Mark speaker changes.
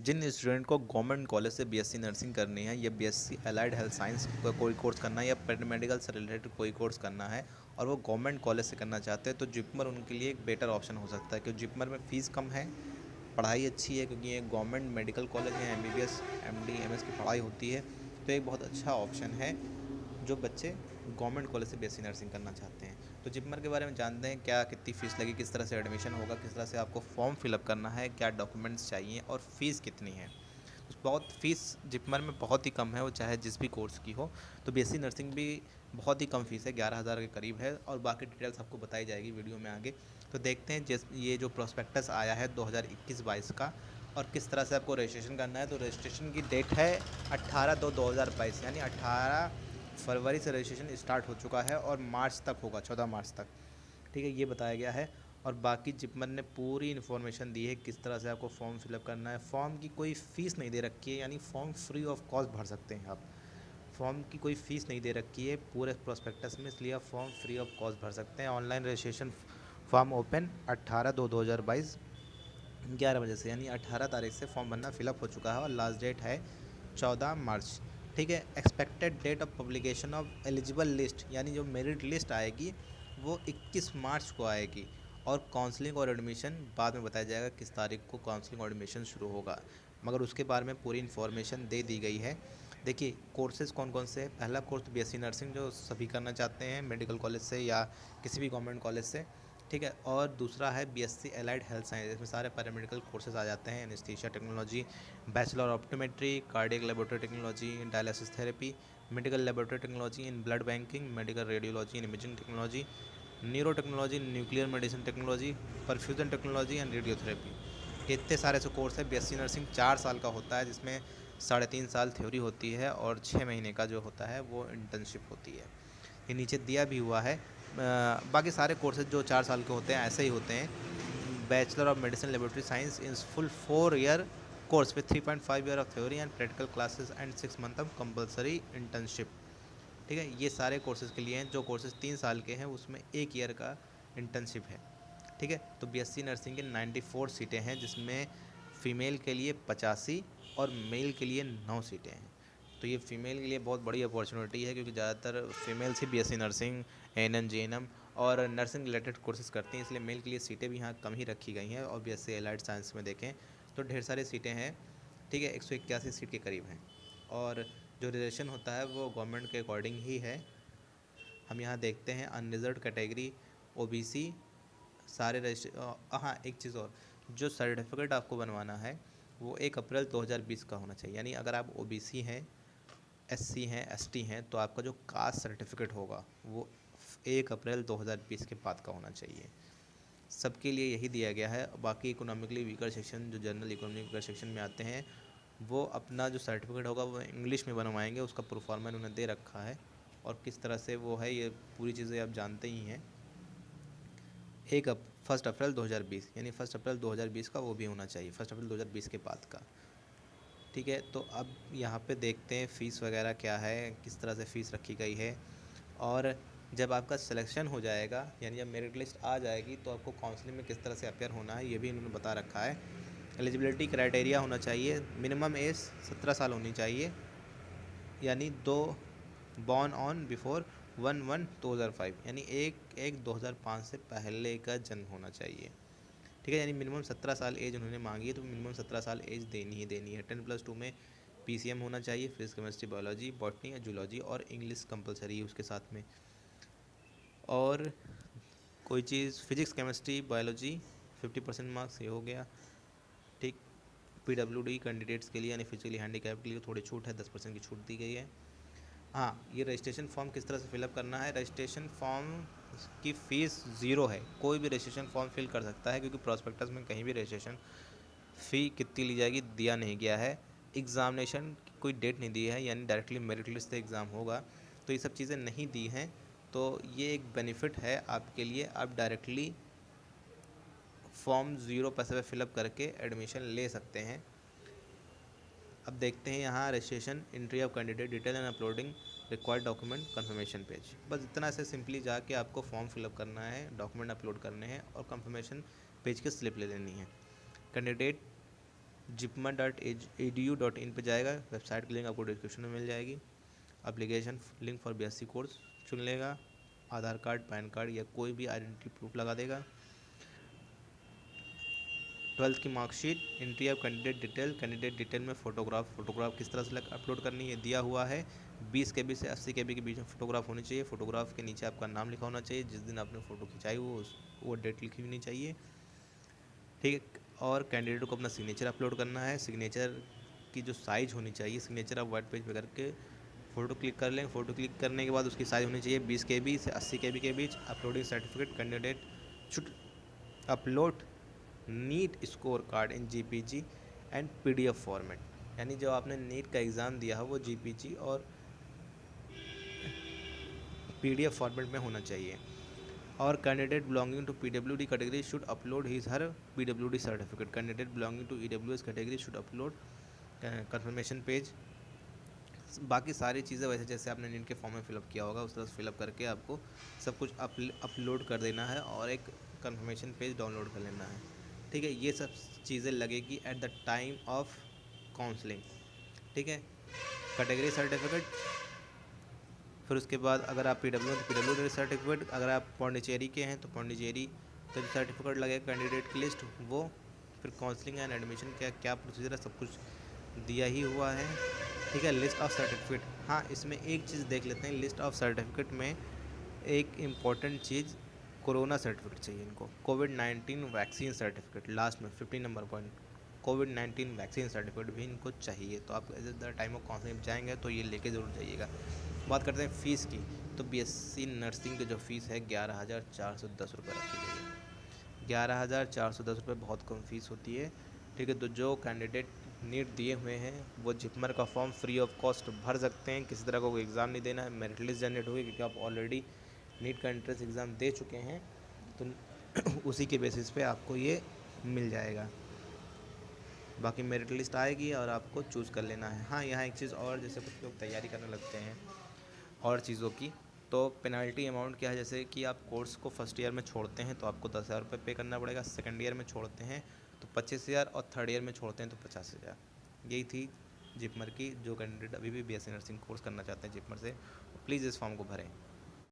Speaker 1: जिन student को government college से BSc nursing करनी है या बीएससी एलाइड हेल्थ साइंस का कोई कोर्स करना है या पैरामेडिकल से रिलेटेड कोई कोर्स करना है और वो गवर्नमेंट कॉलेज से करना चाहते हैं तो जिपमर उनके लिए एक बेटर ऑप्शन हो सकता है, क्योंकि जिपमर में फ़ीस कम है, पढ़ाई अच्छी है, क्योंकि ये गवर्नमेंट मेडिकल कॉलेज है, एमबीबीएस एमडी एमएस की पढ़ाई होती है। तो एक बहुत अच्छा ऑप्शन है जो बच्चे गवर्नमेंट कॉलेज से बीएससी नर्सिंग करना चाहते हैं। तो जिपमर के बारे में जानते हैं, क्या कितनी फ़ीस लगी, किस तरह से एडमिशन होगा, किस तरह से आपको फॉर्म फिलअप करना है, क्या डॉक्यूमेंट्स चाहिए और फ़ीस कितनी है। बहुत फ़ीस जिपमर में बहुत ही कम है, वो चाहे जिस भी कोर्स की हो। तो बीएससी नर्सिंग भी बहुत ही कम फ़ीस है, 11,000 के करीब है, और बाकी डिटेल्स आपको बताई जाएगी वीडियो में आगे। तो देखते हैं ये जो प्रोस्पेक्टस आया है 2021-22 का और किस तरह से आपको रजिस्ट्रेशन करना है। तो रजिस्ट्रेशन की डेट है 18/2/2022, यानी 18 फरवरी से रजिस्ट्रेशन स्टार्ट हो चुका है और मार्च तक होगा, 14 मार्च तक। ठीक है, ये बताया गया है। और बाकी जिपमर ने पूरी इन्फॉर्मेशन दी है किस तरह से आपको फॉर्म फिलअप करना है। फॉर्म की कोई फ़ीस नहीं दे रखी है, यानी फॉर्म फ्री ऑफ कॉस्ट भर सकते हैं आप। फॉर्म की कोई फ़ीस नहीं दे रखी है पूरे प्रोस्पेक्टस में, इसलिए आप फॉर्म फ्री ऑफ कॉस्ट भर सकते हैं। ऑनलाइन रजिस्ट्रेशन फॉर्म ओपन 18/2/2022 11 बजे से, यानी 18 तारीख से फॉर्म भरना फिलअप हो चुका है और लास्ट डेट है 14 मार्च। ठीक है, expected date of publication of eligible list, यानी जो मेरिट लिस्ट आएगी वो 21 मार्च को आएगी और काउंसलिंग और एडमिशन बाद में बताया जाएगा किस तारीख को काउंसलिंग और एडमिशन शुरू होगा, मगर उसके बारे में पूरी इन्फॉर्मेशन दे दी गई है। देखिए कोर्सेज़ कौन कौन से हैं। पहला कोर्स तो बीएससी नर्सिंग जो सभी करना चाहते हैं मेडिकल कॉलेज से या किसी भी गवर्नमेंट कॉलेज से। ठीक है, और दूसरा है बीएससी एलाइड हेल्थ साइंस, इसमें सारे पैरामेडिकल कोर्सेज आ जाते हैं। Anaesthesia technology, bachelor optometry, cardiac laboratory technology, dialysis therapy, medical laboratory technology in blood banking, medical radiology in imaging technology, neuro technology, nuclear medicine technology, perfusion technology and radiotherapy. इतने सारे से course है। BSc nursing 4 साल का होता है, जिसमें 3.5 साल थ्योरी होती है और 6 महीने का जो होता है वो इंटर्नशिप होती है। ये नीचे दिया भी हुआ है। बाकी सारे कोर्सेज जो 4 साल के होते हैं ऐसे ही होते हैं। Bachelor of medicine laboratory science in full 4 year course with 3.5 year of theory and practical classes and 6 month of compulsory internship. ठीक है, ये सारे कोर्सेज़ के लिए हैं। जो कोर्सेज़ 3 साल के हैं उसमें 1 ईयर का इंटर्नशिप है। ठीक है, तो बीएससी नर्सिंग के 94 सीटें हैं, जिसमें फ़ीमेल के लिए 85 और मेल के लिए 9 सीटें हैं। तो ये फ़ीमेल के लिए बहुत बड़ी अपॉर्चुनिटी है, क्योंकि ज़्यादातर फीमेल्स ही बीएससी नर्सिंग, एएनएम, जेएनएम और नर्सिंग रिलेटेड कोर्सेज़ करती हैं, इसलिए मेल के लिए सीटें भी यहाँ कम ही रखी गई हैं। और बीएससी एलाइड साइंस में देखें तो ढेर सारी सीटें हैं। ठीक है, 181 सीट के करीब हैं और जो रिजर्वेशन होता है वो गवर्नमेंट के अकॉर्डिंग ही है। हम यहाँ देखते हैं अनरिजर्व्ड कैटेगरी, ओबीसी, सारे हाँ एक चीज़ और, जो सर्टिफिकेट आपको बनवाना है वो 1 अप्रैल 2020 का होना चाहिए। यानी अगर आप ओबीसी हैं, एससी हैं, एसटी हैं, तो आपका जो कास्ट सर्टिफिकेट होगा वो 1 अप्रैल 2020 के बाद का होना चाहिए। सबके लिए यही दिया गया है। बाकी इकोनॉमिकली वीकर सेक्शन, जो जनरल इकोनॉमिक वीकर सेक्शन में आते हैं, वो अपना जो सर्टिफिकेट होगा वो इंग्लिश में बनवाएंगे। उसका प्रोफार्मा उन्होंने दे रखा है और किस तरह से वो है ये पूरी चीज़ें आप जानते ही हैं। 1 अप्रैल 2020, यानी 1 अप्रैल 2020 का वो भी होना चाहिए, 1 अप्रैल 2020 के बाद का। ठीक है, तो अब यहाँ पे देखते हैं फ़ीस वगैरह क्या है, किस तरह से फ़ीस रखी गई है। और जब आपका सिलेक्शन हो जाएगा, यानी जब मेरिट लिस्ट आ जाएगी, तो आपको काउंसलिंग में किस तरह से अपेयर होना है ये भी इन्होंने बता रखा है। एलिजिबिलिटी क्राइटेरिया होना चाहिए, मिनिमम एज 17 साल होनी चाहिए, यानी 2 बॉर्न ऑन बिफोर 1/1/2005, यानी 1/1/2005 से पहले का जन्म होना चाहिए। ठीक है, यानी मिनिमम 17 साल एज उन्होंने मांगी है, तो मिनिमम 17 साल एज देनी ही देनी है। 10+2 में पीसीएम होना चाहिए, फिजिक्स, केमिस्ट्री, बायोलॉजी, बॉटनी या जूलॉजी, और इंग्लिश कंपलसरी है उसके साथ में। और कोई चीज़ फिजिक्स, केमिस्ट्री, बायोलॉजी 50% मार्क्स, ये हो गया। ठीक, पीडब्ल्यूडी कैंडिडेट्स के लिए यानी फिजिकली हैंडीकैप के लिए थोड़ी छूट है, 10% की छूट दी गई है। हाँ, ये रजिस्ट्रेशन फॉर्म किस तरह से फिलअप करना है। रजिस्ट्रेशन फॉर्म की फ़ीस 0 है, कोई भी रजिस्ट्रेशन फॉर्म फिल कर सकता है, क्योंकि प्रॉस्पेक्टस में कहीं भी रजिस्ट्रेशन फ़ी कितनी ली जाएगी दिया नहीं गया है। एग्ज़ामिनेशन की कोई डेट नहीं दी है, यानी डायरेक्टली मेरिट लिस्ट से एग्ज़ाम होगा, तो ये सब चीज़ें नहीं दी हैं। तो ये एक बेनिफिट है आपके लिए, आप डायरेक्टली फॉर्म 0 पैसे पे फिलअप करके एडमिशन ले सकते हैं। अब देखते हैं यहाँ registration, entry of candidate detail and uploading required document confirmation page. बस इतना से सिंपली जाके आपको फॉर्म फिलअप करना है, डॉक्यूमेंट अपलोड करने हैं और कंफर्मेशन पेज की स्लिप ले लेनी है। कैंडिडेट jipmer.edu.in पे जाएगा, वेबसाइट की लिंक आपको डिस्क्रिप्शन में मिल जाएगी। Application link for BSc course चुन लेगा, आधार कार्ड, पैन कार्ड या कोई भी आइडेंटिटी प्रूफ लगा देगा। 12th की marksheet, entry of candidate detail में फोटोग्राफ किस तरह से अपलोड करनी है दिया हुआ है। 20 KB से 80 KB के बीच में फ़ोटोग्राफ होनी चाहिए। फ़ोटोग्राफ के नीचे आपका नाम लिखा होना चाहिए, जिस दिन आपने फ़ोटो खिंचाई वो डेट लिखी होनी चाहिए, ठीक है। और कैंडिडेट को अपना सिग्नेचर अपलोड करना है। सिग्नेचर की जो साइज़ होनी चाहिए, सिग्नेचर आप वाइट पेज पे करके फ़ोटो क्लिक कर लें। फ़ोटो क्लिक करने के बाद उसकी साइज़ होनी चाहिए 20 KB से 80 KB के बीच। Uploading certificate, candidate should upload NEET score card in GPG and PDF format, यानी जो आपने नीट का एग्ज़ाम दिया है वो GPG और PDF फॉर्मेट में होना चाहिए। और candidate belonging to PWD category should upload his her PWD certificate. Candidate belonging to EWS category should upload confirmation page. बाकी सारी चीज़ें वैसे जैसे आपने नीट के फॉर्म में फिलअप किया होगा उस तरह से फिलअप करके आपको सब कुछ अपलोड कर देना है और एक कंफर्मेशन पेज डाउनलोड कर लेना है, ठीक है। ये सब चीज़ें लगेगी at the time of counselling, ठीक है। कैटेगरी सर्टिफिकेट, फिर उसके बाद अगर आप PWD सर्टिफिकेट, अगर आप पौंडीचेरी के हैं तो पौंडीचेरी का जो सर्टिफिकेट लगेगा कैंडिडेट की लिस्ट वो, फिर काउंसलिंग एंड एडमिशन का क्या प्रोसीजर है सब कुछ दिया ही हुआ है, ठीक है। लिस्ट ऑफ सर्टिफिकेट, हाँ इसमें एक चीज़ देख लेते हैं। लिस्ट ऑफ सर्टिफिकेट में एक इम्पॉर्टेंट चीज़, कोरोना सर्टिफिकेट चाहिए इनको, कोविड-19 वैक्सीन सर्टिफिकेट, लास्ट में 15 नंबर पॉइंट, कोविड-19 वैक्सीन सर्टिफिकेट भी इनको चाहिए। तो आप at the time of counselling जाएंगे तो ये लेके ज़रूर जाइएगा। बात करते हैं फ़ीस की, तो BSc नर्सिंग की जो फ़ीस है 11,410 रुपये रखी गई है। 11,410 रुपये बहुत कम फीस होती है, ठीक है। तो जो कैंडिडेट नीट दिए हुए हैं वो जिपमर का फॉर्म फ्री ऑफ कॉस्ट भर सकते हैं। किसी तरह का कोई एग्ज़ाम नहीं देना है, मेरिट लिस्ट जनरेट होगी क्योंकि आप ऑलरेडी नीट का एंट्रेंस एग्ज़ाम दे चुके हैं, तो उसी के बेसिस पे आपको ये मिल जाएगा। बाकी मेरिट लिस्ट आएगी और आपको चूज़ कर लेना है। हाँ यहाँ एक चीज़ और, जैसे कुछ लोग तैयारी करने लगते हैं और चीज़ों की, तो पेनल्टी अमाउंट क्या है, जैसे कि आप कोर्स को फर्स्ट ईयर में छोड़ते हैं तो आपको 10,000 रुपये पे करना पड़ेगा, सेकंड ईयर में छोड़ते हैं तो 25,000 और थर्ड ईयर में छोड़ते हैं तो 50,000। यही थी जिपमर की। जो कैंडिडेट अभी भी BSc नर्सिंग कोर्स करना चाहते हैं जिपमर से, प्लीज़ इस फॉर्म को भरें।